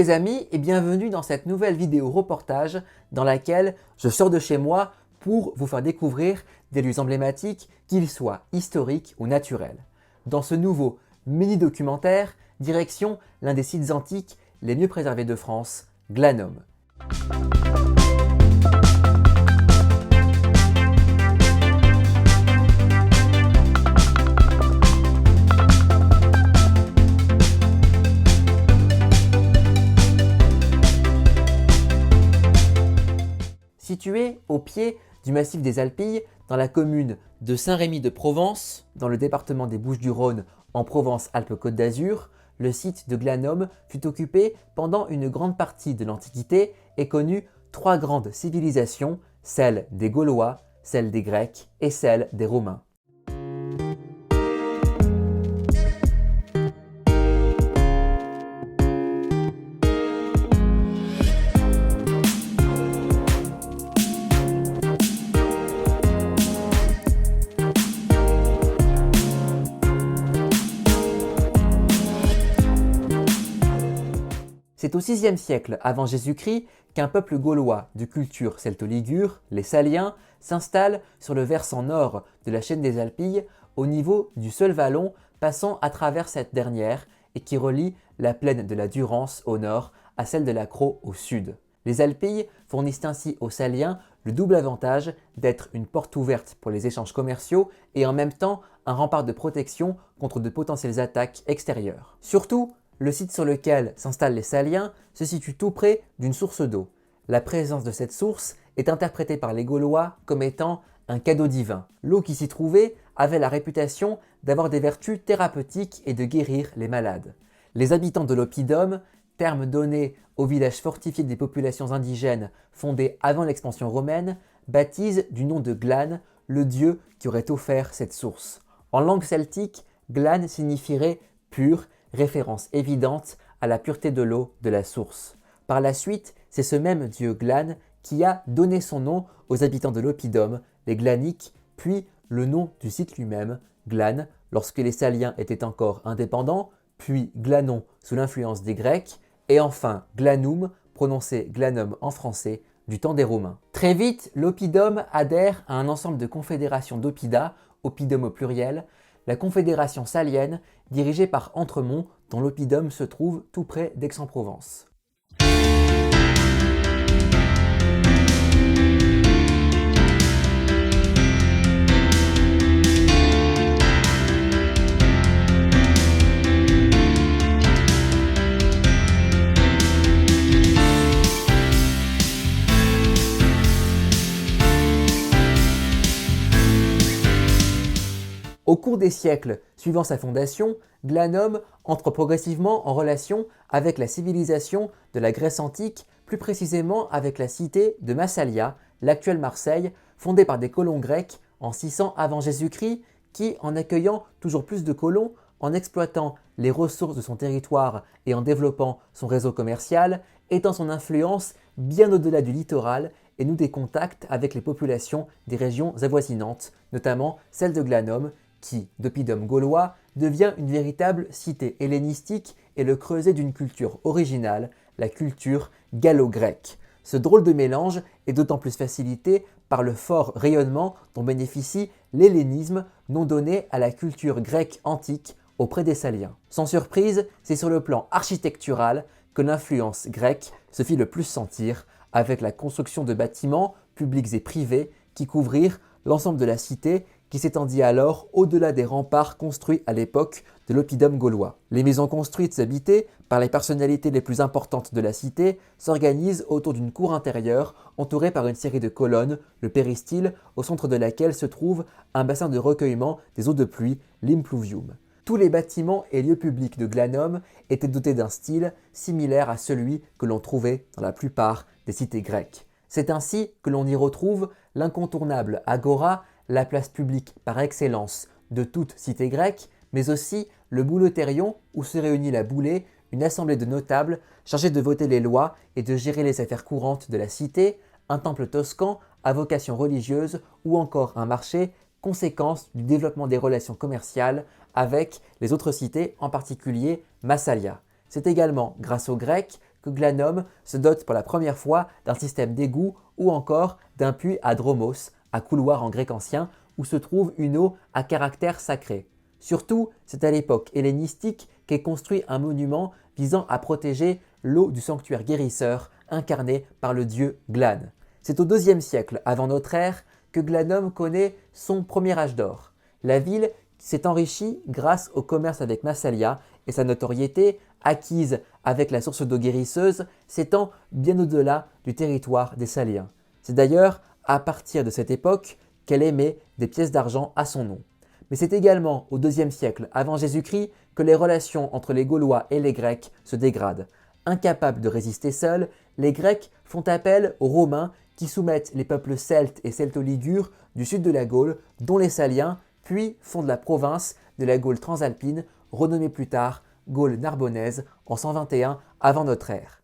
les amis et bienvenue dans cette nouvelle vidéo reportage dans laquelle je sors de chez moi pour vous faire découvrir des lieux emblématiques, qu'ils soient historiques ou naturels. Dans ce nouveau mini-documentaire, direction l'un des sites antiques les mieux préservés de France, Glanum. Situé au pied du massif des Alpilles, dans la commune de Saint-Rémy-de-Provence, dans le département des Bouches-du-Rhône, en Provence-Alpes-Côte d'Azur, le site de Glanum fut occupé pendant une grande partie de l'Antiquité et connut trois grandes civilisations, celle des Gaulois, celle des Grecs et celle des Romains. C'est au VIe siècle avant Jésus-Christ qu'un peuple gaulois de culture celto-ligure, les Saliens, s'installe sur le versant nord de la chaîne des Alpilles au niveau du seul vallon passant à travers cette dernière et qui relie la plaine de la Durance au nord à celle de la Crau au sud. Les Alpilles fournissent ainsi aux Saliens le double avantage d'être une porte ouverte pour les échanges commerciaux et en même temps un rempart de protection contre de potentielles attaques extérieures. Surtout, le site sur lequel s'installent les Saliens se situe tout près d'une source d'eau. La présence de cette source est interprétée par les Gaulois comme étant un cadeau divin. L'eau qui s'y trouvait avait la réputation d'avoir des vertus thérapeutiques et de guérir les malades. Les habitants de l'Oppidum, terme donné au village fortifié des populations indigènes fondées avant l'expansion romaine, baptisent du nom de Glan le dieu qui aurait offert cette source. En langue celtique, Glan signifierait pur, référence évidente à la pureté de l'eau de la source. Par la suite, c'est ce même dieu Glan qui a donné son nom aux habitants de l'Oppidum, les Glaniques, puis le nom du site lui-même, Glan, lorsque les Saliens étaient encore indépendants, puis Glanon sous l'influence des Grecs, et enfin Glanum, prononcé Glanum en français, du temps des Romains. Très vite, l'Oppidum adhère à un ensemble de confédérations d'Oppida, Oppidum au pluriel, la confédération salienne dirigée par Entremont, dont l'Oppidum se trouve tout près d'Aix-en-Provence. Au cours des siècles suivant sa fondation, Glanum entre progressivement en relation avec la civilisation de la Grèce antique, plus précisément avec la cité de Massalia, l'actuelle Marseille, fondée par des colons grecs en 600 avant Jésus-Christ, qui, en accueillant toujours plus de colons, en exploitant les ressources de son territoire et en développant son réseau commercial, étend son influence bien au-delà du littoral et noue des contacts avec les populations des régions avoisinantes, notamment celle de Glanum, qui, d'Oppidum gaulois, devient une véritable cité hellénistique et le creuset d'une culture originale, la culture gallo-grecque. Ce drôle de mélange est d'autant plus facilité par le fort rayonnement dont bénéficie l'hellénisme, nom donné à la culture grecque antique auprès des Saliens. Sans surprise, c'est sur le plan architectural que l'influence grecque se fit le plus sentir, avec la construction de bâtiments publics et privés qui couvrirent l'ensemble de la cité qui s'étendit alors au-delà des remparts construits à l'époque de l'Oppidum gaulois. Les maisons construites et habitées par les personnalités les plus importantes de la cité s'organisent autour d'une cour intérieure entourée par une série de colonnes, le péristyle, au centre de laquelle se trouve un bassin de recueillement des eaux de pluie, l'impluvium. Tous les bâtiments et lieux publics de Glanum étaient dotés d'un style similaire à celui que l'on trouvait dans la plupart des cités grecques. C'est ainsi que l'on y retrouve l'incontournable agora, la place publique par excellence de toute cité grecque, mais aussi le bouleuterion où se réunit la boulée, une assemblée de notables chargés de voter les lois et de gérer les affaires courantes de la cité, un temple toscan à vocation religieuse ou encore un marché, conséquence du développement des relations commerciales avec les autres cités, en particulier Massalia. C'est également grâce aux Grecs que Glanum se dote pour la première fois d'un système d'égout ou encore d'un puits à dromos, à couloir en grec ancien, où se trouve une eau à caractère sacré. Surtout, c'est à l'époque hellénistique qu'est construit un monument visant à protéger l'eau du sanctuaire guérisseur incarné par le dieu Glan. C'est au IIe siècle avant notre ère que Glanum connaît son premier âge d'or. La ville s'est enrichie grâce au commerce avec Massalia et sa notoriété, acquise avec la source d'eau guérisseuse, s'étend bien au-delà du territoire des Saliens. C'est d'ailleurs à partir de cette époque qu'elle émet des pièces d'argent à son nom. Mais c'est également au IIe siècle avant Jésus-Christ que les relations entre les Gaulois et les Grecs se dégradent. Incapables de résister seuls, les Grecs font appel aux Romains qui soumettent les peuples celtes et celto-ligures du sud de la Gaule, dont les Saliens, puis fondent la province de la Gaule transalpine, renommée plus tard Gaule narbonnaise en 121 avant notre ère.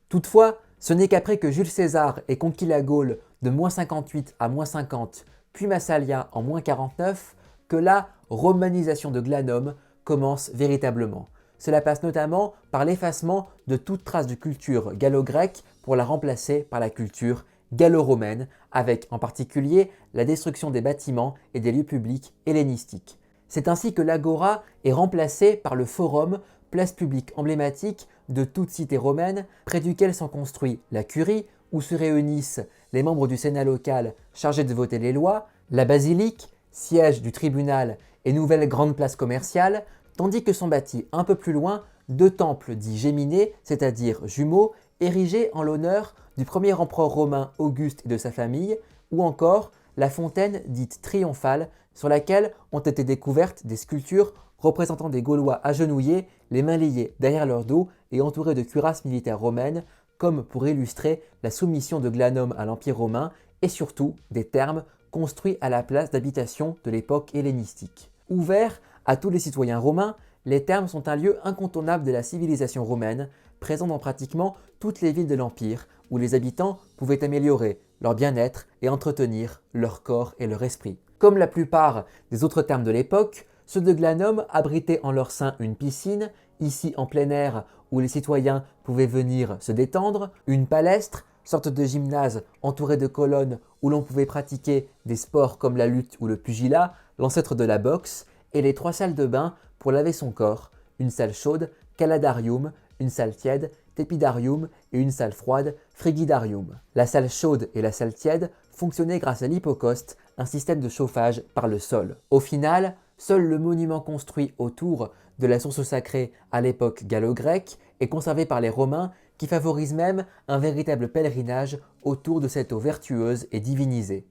Toutefois, ce n'est qu'après que Jules César ait conquis la Gaule de -58 à -50, puis Massalia en -49, que la romanisation de Glanum commence véritablement. Cela passe notamment par l'effacement de toute trace de culture gallo-grecque pour la remplacer par la culture gallo-romaine, avec en particulier la destruction des bâtiments et des lieux publics hellénistiques. C'est ainsi que l'agora est remplacée par le forum, place publique emblématique de toute cité romaine, près duquel sont construits la curie, où se réunissent les membres du Sénat local chargés de voter les lois, la basilique, siège du tribunal et nouvelle grande place commerciale, tandis que sont bâtis un peu plus loin 2 temples dits géminés, c'est-à-dire jumeaux, érigés en l'honneur du premier empereur romain Auguste et de sa famille, ou encore la fontaine dite triomphale, sur laquelle ont été découvertes des sculptures représentant des Gaulois agenouillés, les mains liées derrière leur dos et entourés de cuirasses militaires romaines, comme pour illustrer la soumission de Glanum à l'Empire romain, et surtout des thermes construits à la place d'habitation de l'époque hellénistique. Ouverts à tous les citoyens romains, les thermes sont un lieu incontournable de la civilisation romaine, présent dans pratiquement toutes les villes de l'Empire, où les habitants pouvaient améliorer leur bien-être et entretenir leur corps et leur esprit. Comme la plupart des autres thermes de l'époque, ceux de Glanum abritaient en leur sein une piscine, ici en plein air où les citoyens pouvaient venir se détendre, une palestre, sorte de gymnase entouré de colonnes où l'on pouvait pratiquer des sports comme la lutte ou le pugilat, l'ancêtre de la boxe, et les 3 salles de bain pour laver son corps, une salle chaude, caladarium, une salle tiède, tepidarium et une salle froide, frigidarium. La salle chaude et la salle tiède fonctionnaient grâce à l'hypocauste, un système de chauffage par le sol. Au final, seul le monument construit autour de la source sacrée à l'époque gallo-grecque est conservé par les Romains, qui favorisent même un véritable pèlerinage autour de cette eau vertueuse et divinisée.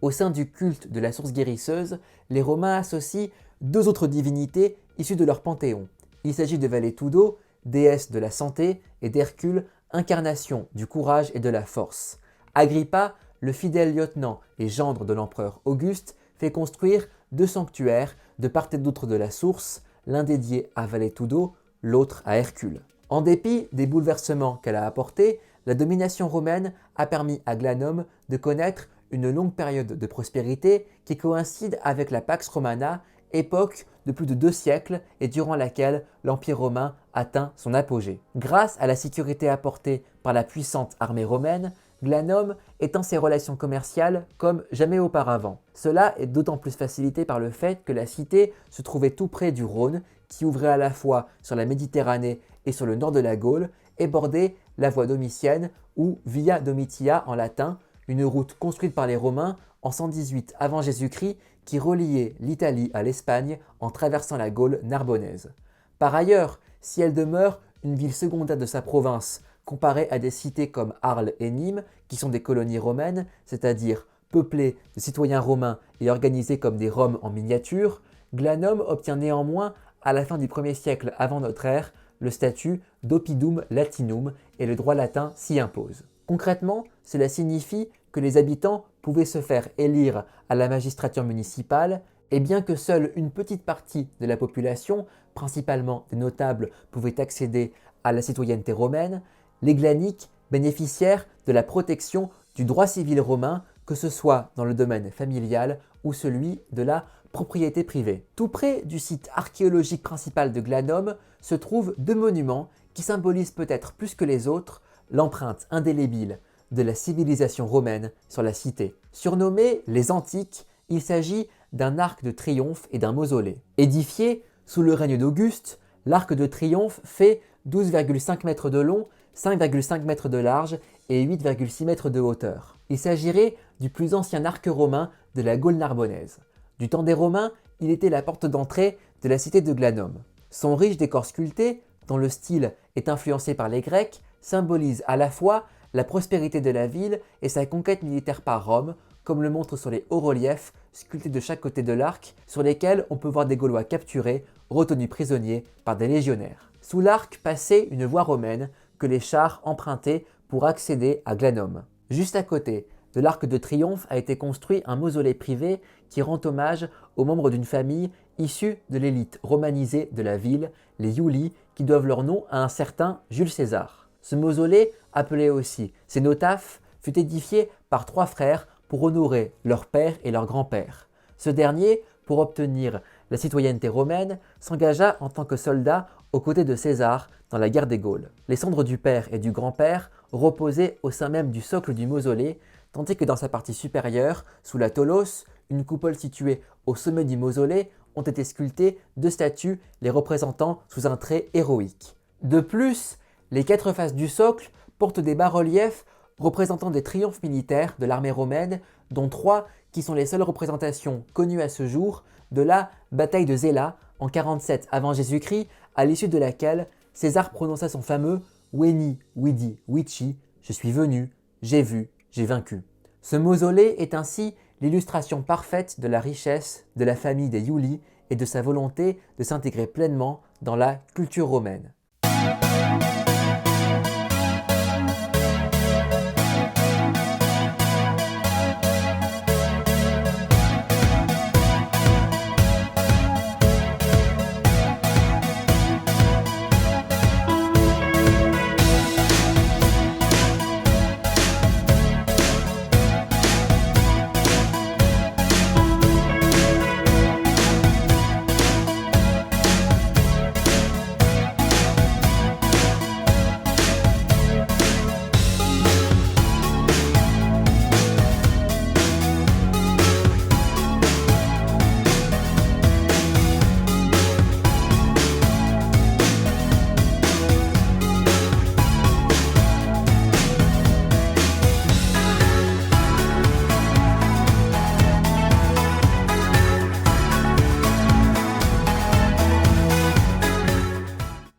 Au sein du culte de la source guérisseuse, les Romains associent 2 autres divinités issues de leur panthéon. Il s'agit de Valetudo, déesse de la santé, et d'Hercule, incarnation du courage et de la force. Agrippa, le fidèle lieutenant et gendre de l'empereur Auguste, fait construire 2 sanctuaires de part et d'autre de la source, l'un dédié à Valetudo, l'autre à Hercule. En dépit des bouleversements qu'elle a apportés, la domination romaine a permis à Glanum de connaître une longue période de prospérité qui coïncide avec la Pax Romana, époque de plus de 2 siècles et durant laquelle l'Empire romain atteint son apogée. Grâce à la sécurité apportée par la puissante armée romaine, Glanum étend ses relations commerciales comme jamais auparavant. Cela est d'autant plus facilité par le fait que la cité se trouvait tout près du Rhône, qui ouvrait à la fois sur la Méditerranée et sur le nord de la Gaule, et bordait la voie domitienne ou Via Domitia en latin, une route construite par les Romains en 118 avant Jésus-Christ qui reliait l'Italie à l'Espagne en traversant la Gaule narbonnaise. Par ailleurs, si elle demeure une ville secondaire de sa province comparée à des cités comme Arles et Nîmes, qui sont des colonies romaines, c'est-à-dire peuplées de citoyens romains et organisées comme des Roms en miniature, Glanum obtient néanmoins, à la fin du 1er siècle avant notre ère, le statut d'oppidum latinum et le droit latin s'y impose. Concrètement, cela signifie que les habitants pouvaient se faire élire à la magistrature municipale, Et bien que seule une petite partie de la population, principalement des notables, pouvait accéder à la citoyenneté romaine, les Glaniques bénéficièrent de la protection du droit civil romain, que ce soit dans le domaine familial ou celui de la propriété privée. Tout près du site archéologique principal de Glanum se trouvent deux monuments qui symbolisent peut-être plus que les autres l'empreinte indélébile de la civilisation romaine sur la cité. Surnommés les Antiques, il s'agit d'un arc de triomphe et d'un mausolée. Édifié sous le règne d'Auguste, l'arc de triomphe fait 12,5 mètres de long, 5,5 mètres de large et 8,6 mètres de hauteur. Il s'agirait du plus ancien arc romain de la Gaule narbonnaise. Du temps des Romains, il était la porte d'entrée de la cité de Glanum. Son riche décor sculpté, dont le style est influencé par les Grecs, symbolise à la fois la prospérité de la ville et sa conquête militaire par Rome, comme le montrent sur les hauts reliefs sculptés de chaque côté de l'arc, sur lesquels on peut voir des Gaulois capturés, retenus prisonniers par des légionnaires. Sous l'arc passait une voie romaine que les chars empruntaient pour accéder à Glanum. Juste à côté de l'arc de triomphe a été construit un mausolée privé qui rend hommage aux membres d'une famille issue de l'élite romanisée de la ville, les Iuli, qui doivent leur nom à un certain Jules César. Ce mausolée, appelé aussi cénotaphe, fut édifié par trois frères pour honorer leur père et leur grand-père. Ce dernier, pour obtenir la citoyenneté romaine, s'engagea en tant que soldat aux côtés de César dans la guerre des Gaules. Les cendres du père et du grand-père reposaient au sein même du socle du mausolée, tandis que dans sa partie supérieure, sous la tholos, une coupole située au sommet du mausolée, ont été sculptées deux statues les représentant sous un trait héroïque. De plus, les quatre faces du socle portent des bas-reliefs représentant des triomphes militaires de l'armée romaine, dont trois qui sont les seules représentations connues à ce jour de la bataille de Zéla en 47 avant Jésus-Christ, à l'issue de laquelle César prononça son fameux Veni, Vidi, Vici, je suis venu, j'ai vu, j'ai vaincu. Ce mausolée est ainsi l'illustration parfaite de la richesse de la famille des Iuli et de sa volonté de s'intégrer pleinement dans la culture romaine.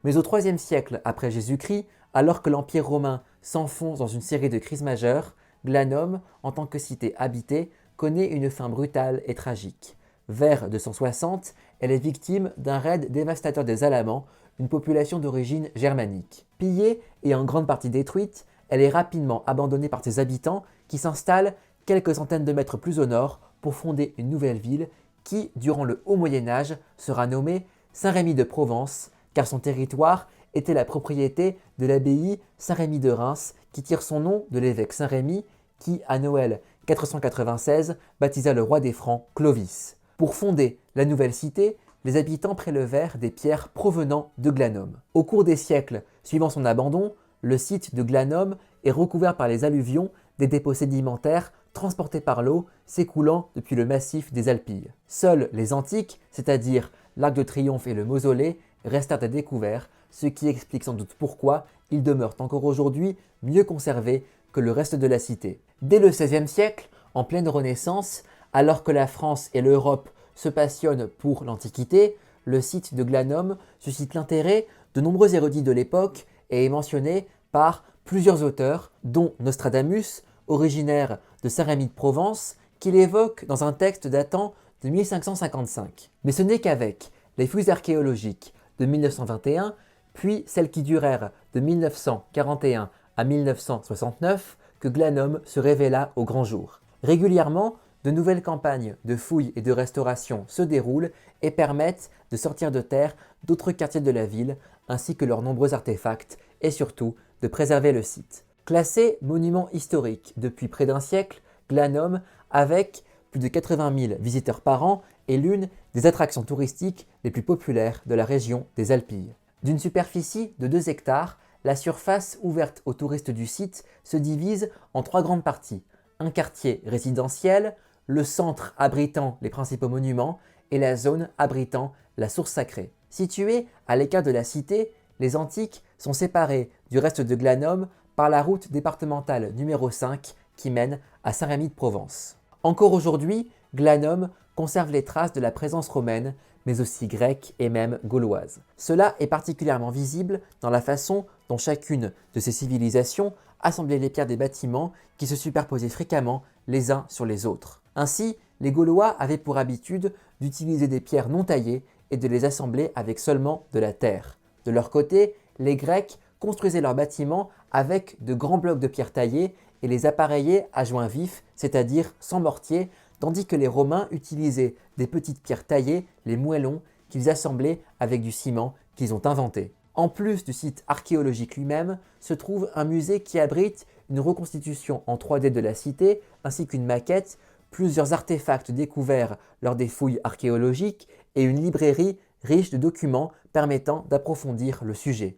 Mais au IIIe siècle après Jésus-Christ, alors que l'Empire romain s'enfonce dans une série de crises majeures, Glanum, en tant que cité habitée, connaît une fin brutale et tragique. Vers 260, elle est victime d'un raid dévastateur des Alamans, une population d'origine germanique. Pillée et en grande partie détruite, elle est rapidement abandonnée par ses habitants qui s'installent quelques centaines de mètres plus au nord pour fonder une nouvelle ville qui, durant le Haut Moyen-Âge, sera nommée Saint-Rémy de Provence, car son territoire était la propriété de l'abbaye Saint-Rémy de Reims, qui tire son nom de l'évêque Saint-Rémy, qui, à Noël 496, baptisa le roi des Francs, Clovis. Pour fonder la nouvelle cité, les habitants prélevèrent des pierres provenant de Glanum. Au cours des siècles suivant son abandon, le site de Glanum est recouvert par les alluvions des dépôts sédimentaires transportés par l'eau s'écoulant depuis le massif des Alpilles. Seuls les Antiques, c'est-à-dire l'Arc de Triomphe et le Mausolée, restèrent à découvert, ce qui explique sans doute pourquoi ils demeurent encore aujourd'hui mieux conservés que le reste de la cité. Dès le XVIe siècle, en pleine Renaissance, alors que la France et l'Europe se passionnent pour l'Antiquité, le site de Glanum suscite l'intérêt de nombreux érudits de l'époque et est mentionné par plusieurs auteurs, dont Nostradamus, originaire de Saint-Rémy de Provence, qui l'évoque dans un texte datant de 1555. Mais ce n'est qu'avec les fouilles archéologiques de 1921, puis celles qui durèrent de 1941 à 1969, que Glanum se révéla au grand jour. Régulièrement, de nouvelles campagnes de fouilles et de restauration se déroulent et permettent de sortir de terre d'autres quartiers de la ville, ainsi que leurs nombreux artefacts, et surtout de préserver le site. Classé monument historique depuis près d'un siècle, Glanum, avec plus de 80 000 visiteurs par an, est l'une des attractions touristiques les plus populaires de la région des Alpilles. D'une superficie de 2 hectares, la surface ouverte aux touristes du site se divise en 3 grandes parties. Un quartier résidentiel, le centre abritant les principaux monuments et la zone abritant la source sacrée. Située à l'écart de la cité, les Antiques sont séparées du reste de Glanum par la route départementale numéro 5 qui mène à Saint-Rémy-de-Provence. Encore aujourd'hui, Glanum conserve les traces de la présence romaine, mais aussi grecque et même gauloise. Cela est particulièrement visible dans la façon dont chacune de ces civilisations assemblait les pierres des bâtiments qui se superposaient fréquemment les uns sur les autres. Ainsi, les Gaulois avaient pour habitude d'utiliser des pierres non taillées et de les assembler avec seulement de la terre. De leur côté, les Grecs construisaient leurs bâtiments avec de grands blocs de pierre taillés et les appareillaient à joint vif, c'est-à-dire sans mortier, tandis que les Romains utilisaient des petites pierres taillées, les moellons, qu'ils assemblaient avec du ciment qu'ils ont inventé. En plus du site archéologique lui-même, se trouve un musée qui abrite une reconstitution en 3D de la cité, ainsi qu'une maquette, plusieurs artefacts découverts lors des fouilles archéologiques et une librairie riche de documents permettant d'approfondir le sujet.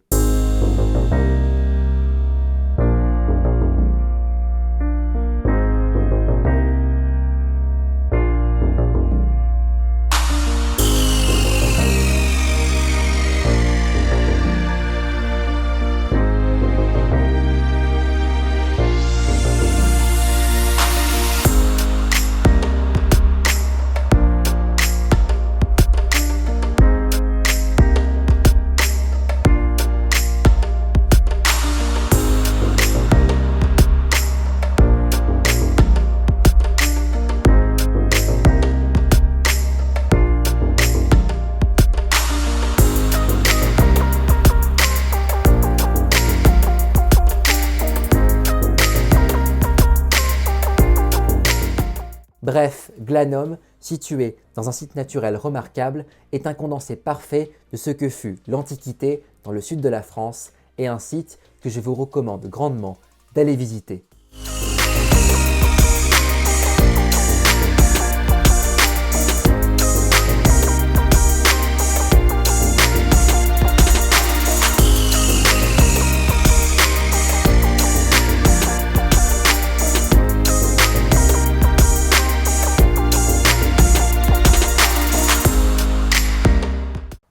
Bref, Glanum, situé dans un site naturel remarquable, est un condensé parfait de ce que fut l'Antiquité dans le sud de la France et un site que je vous recommande grandement d'aller visiter.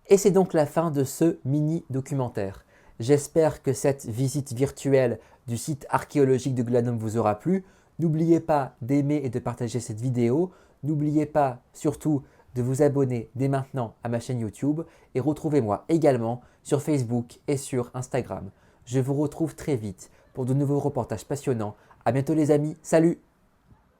Et c'est donc la fin de ce mini-documentaire. J'espère que cette visite virtuelle du site archéologique de Glanum vous aura plu. N'oubliez pas d'aimer et de partager cette vidéo. N'oubliez pas surtout de vous abonner dès maintenant à ma chaîne YouTube et retrouvez-moi également sur Facebook et sur Instagram. Je vous retrouve très vite pour de nouveaux reportages passionnants. À bientôt les amis, salut!